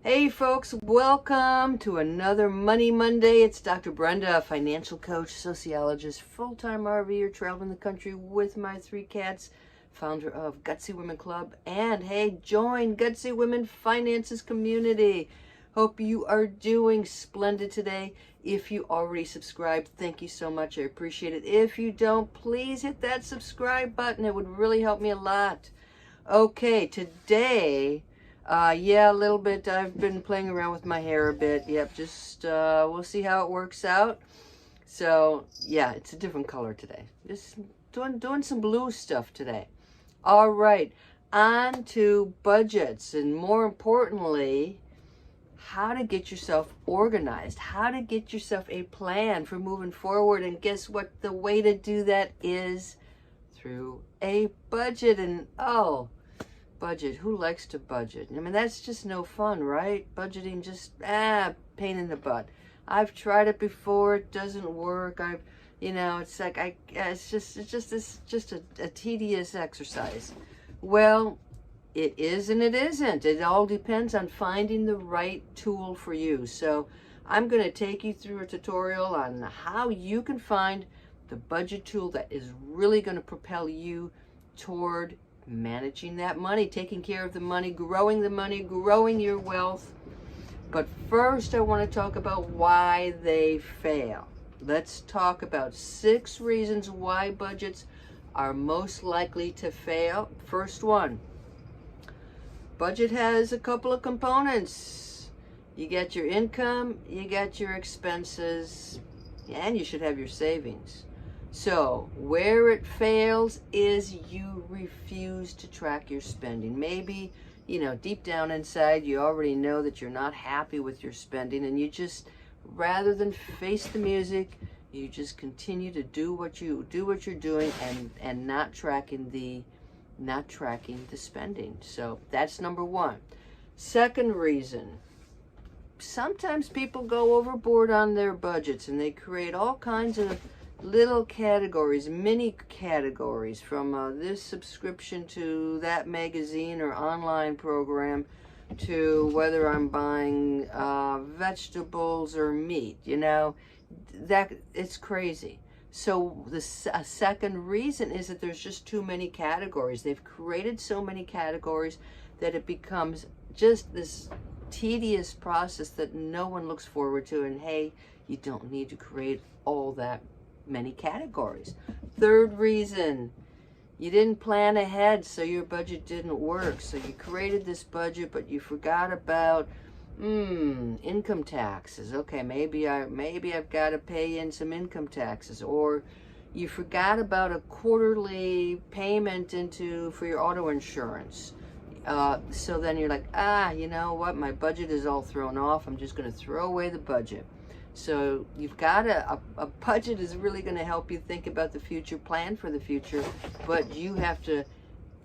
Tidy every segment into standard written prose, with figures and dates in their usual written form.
Hey folks, welcome to another Money Monday. It's Dr. Brenda, financial coach, sociologist, full-time RVer, traveling the country with my three cats, founder of Gutsy Women Club, and hey, join Gutsy Women Finances community. Hope you are doing splendid today. If you already subscribed, thank you so much. I appreciate it. If you don't, please hit that subscribe button. It would really help me a lot. Okay, today, a little bit. I've been playing around with my hair a bit. Yep, just we'll see how it works out. So yeah, it's a different color today. Just doing some blue stuff today. All right, on to budgets, and more importantly, how to get yourself organized, how to get yourself a plan for moving forward. And guess what? The way to do that is through a budget. And budget, who likes to budget? I mean, that's just no fun, right? Budgeting just pain in the butt. I've tried it before, it doesn't work. It's like it's just a tedious exercise. Well, it is and it isn't. It all depends on finding the right tool for you. So I'm going to take you through a tutorial on how you can find the budget tool that is really going to propel you toward managing that money, taking care of the money, growing your wealth. But first, I want to talk about why they fail. Let's talk about 6 reasons why budgets are most likely to fail. First one, budget has a couple of components. You get your income, you get your expenses, and you should have your savings. So where it fails is you refuse to track your spending. Maybe, deep down inside, you already know that you're not happy with your spending, and you just, rather than face the music, you just continue to do what you're doing and not tracking the spending. So that's number one. Second reason, sometimes people go overboard on their budgets and they create all kinds of little categories, mini categories, from this subscription to that magazine or online program to whether I'm buying vegetables or meat. That it's crazy. So the second reason is that there's just too many categories. They've created so many categories that it becomes just this tedious process that no one looks forward to. And hey, you don't need to create all that many categories. Third reason, you didn't plan ahead, so your budget didn't work. So you created this budget, but you forgot about income taxes. Okay, maybe I've got to pay in some income taxes, or you forgot about a quarterly payment for your auto insurance. So then you're like, you know what? My budget is all thrown off. I'm just going to throw away the budget. So you've got a budget is really going to help you think about the future, plan for the future, but you have to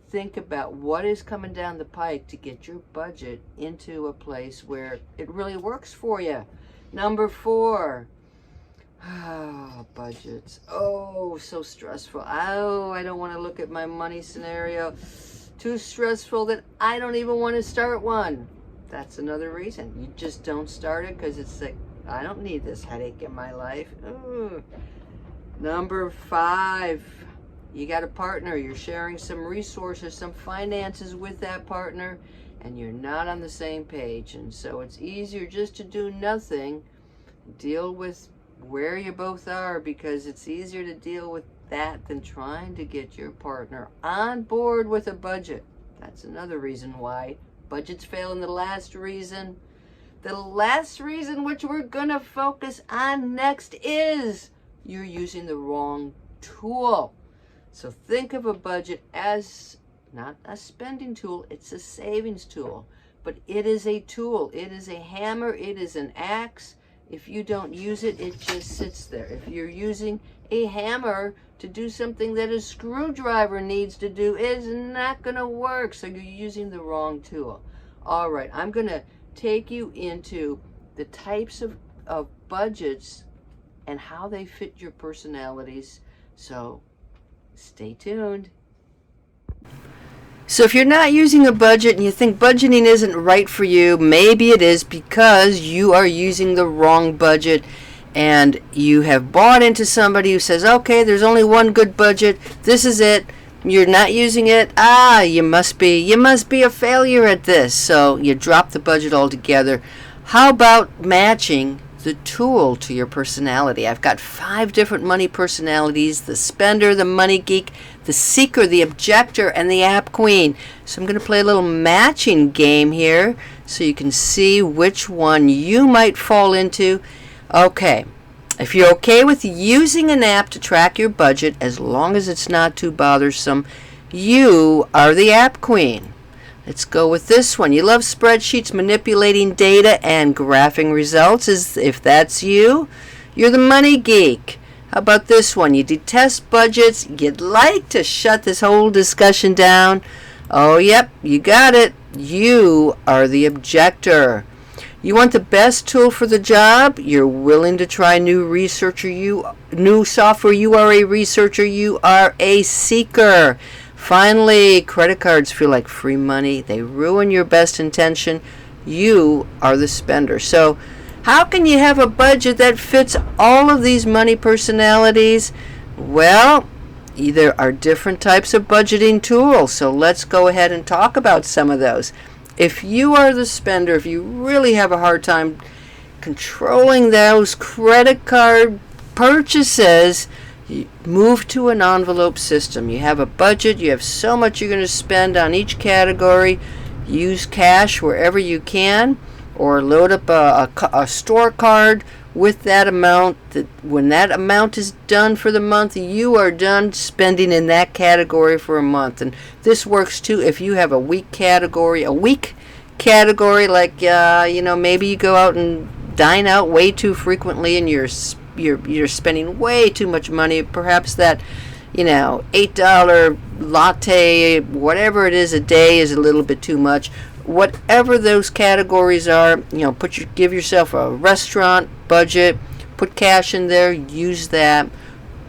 think about what is coming down the pike to get your budget into a place where it really works for you. Number 4, budgets. So stressful. I don't want to look at my money scenario. Too stressful that I don't even want to start one. That's another reason. You just don't start it because it's like, I don't need this headache in my life. Number 5, you got a partner. You're sharing some resources, some finances with that partner, and you're not on the same page. And so it's easier just to do nothing, deal with where you both are, because it's easier to deal with that than trying to get your partner on board with a budget. That's another reason why budgets fail. And the last reason, which we're gonna focus on next, is you're using the wrong tool. So think of a budget as not a spending tool, it's a savings tool. But it is a tool, it is a hammer, it is an axe. If you don't use it, it just sits there. If you're using a hammer to do something that a screwdriver needs to do, it's not gonna work. So you're using the wrong tool. All right, I'm gonna take you into the types of budgets and how they fit your personalities. So stay tuned. So if you're not using a budget and you think budgeting isn't right for you, maybe it is because you are using the wrong budget and you have bought into somebody who says, okay, there's only one good budget, this is it. You're not using it. You must be a failure at this. So you drop the budget altogether. How about matching the tool to your personality? I've got 5 different money personalities: the spender, the money geek, the seeker, the objector, and the app queen. So I'm going to play a little matching game here so you can see which one you might fall into. Okay. If you're okay with using an app to track your budget, as long as it's not too bothersome, you are the app queen. Let's go with this one. You love spreadsheets, manipulating data, and graphing results. If that's you, you're the money geek. How about this one? You detest budgets. You'd like to shut this whole discussion down. Oh, yep, you got it. You are the objector. You want the best tool for the job. You're willing to try new software. You are a researcher. You are a seeker. Finally, credit cards feel like free money. They ruin your best intention. You are the spender. So how can you have a budget that fits all of these money personalities? Well, there are different types of budgeting tools. So let's go ahead and talk about some of those. If you are the spender, if you really have a hard time controlling those credit card purchases, you move to an envelope system. You have a budget. You have so much you're going to spend on each category. Use cash wherever you can, or load up a store card with that amount. When that amount is done for the month, you are done spending in that category for a month. And this works too if you have a weak category like maybe you go out and dine out way too frequently and you're spending way too much money. Perhaps that $8 latte, whatever it is a day, is a little bit too much. Whatever those categories are, give yourself a restaurant budget, put cash in there, use that.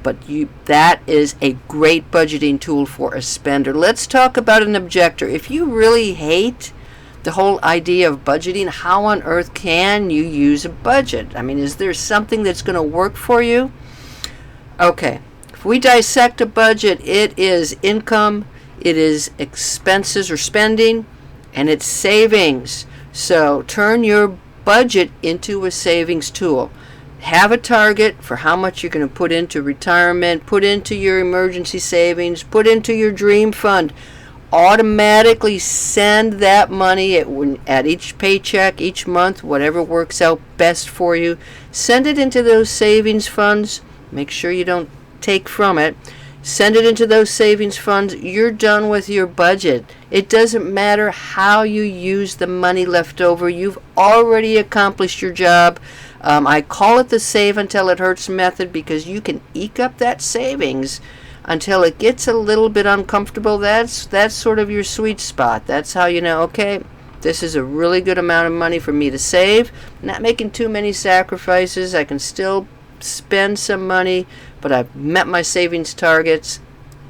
But that is a great budgeting tool for a spender. Let's talk about an objector. If you really hate the whole idea of budgeting, how on earth can you use a budget? I mean, is there something that's going to work for you? Okay, if we dissect a budget, it is income, it is expenses or spending, and it's savings. So turn your budget into a savings tool. Have a target for how much you're going to put into retirement, put into your emergency savings, put into your dream fund. Automatically send that money at each paycheck, each month, whatever works out best for you. Send it into those savings funds. Make sure you don't take from it. Send it into those savings funds. You're done with your budget. It doesn't matter how you use the money left over. You've already accomplished your job. I call it the save until it hurts method because you can eke up that savings until it gets a little bit uncomfortable. That's sort of your sweet spot. That's how you know, okay, this is a really good amount of money for me to save. Not making too many sacrifices. I can still spend some money, but I've met my savings targets.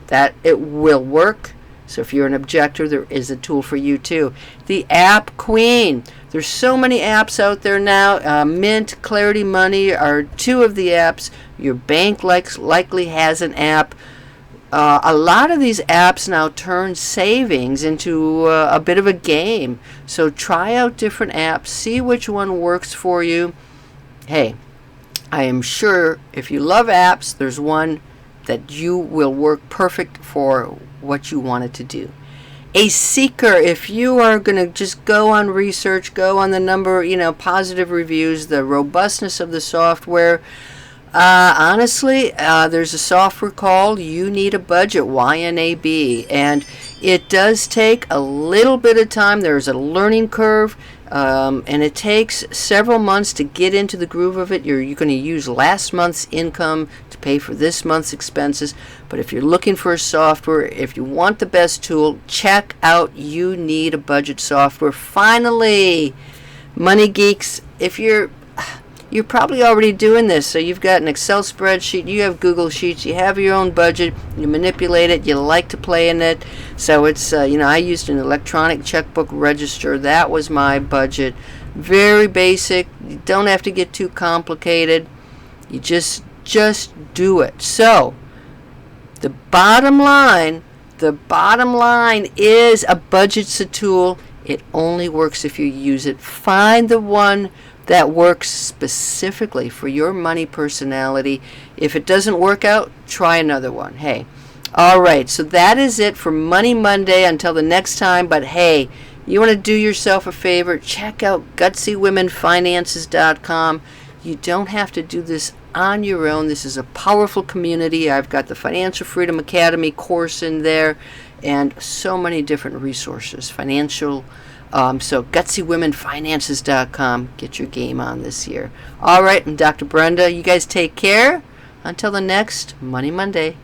That it will work. So if you're an objector, there is a tool for you too. The app queen. There's so many apps out there now. Mint, Clarity Money are 2 of the apps. Your bank likely has an app. A lot of these apps now turn savings into a bit of a game. So try out different apps. See which one works for you. Hey, I am sure if you love apps, there's one that you will work perfect for what you want it to do. A seeker, if you are going to just go on research, go on the number, positive reviews, the robustness of the software. Honestly, there's a software called You Need a Budget, YNAB, and it does take a little bit of time. There's a learning curve, and it takes several months to get into the groove of it. You're going to use last month's income to pay for this month's expenses. But if you're looking for a software, if you want the best tool, check out You Need a Budget software. Finally, money geeks, if you you're probably already doing this. So you've got an Excel spreadsheet, you have Google Sheets, you have your own budget, you manipulate it, you like to play in it. So it's, I used an electronic checkbook register. That was my budget. Very basic. You don't have to get too complicated. You just do it. So the bottom line is a budget's a tool. It only works if you use it. Find the one that works specifically for your money personality. If it doesn't work out, try another one. Hey, all right, so that is it for Money Monday. Until the next time, but hey, you want to do yourself a favor, check out GutsyWomenFinances.com. You don't have to do this on your own. This is a powerful community. I've got the Financial Freedom Academy course in there and so many different resources. So GutsyWomenFinances.com. Get your game on this year. All right, I'm Dr. Brenda. You guys take care. Until the next Money Monday.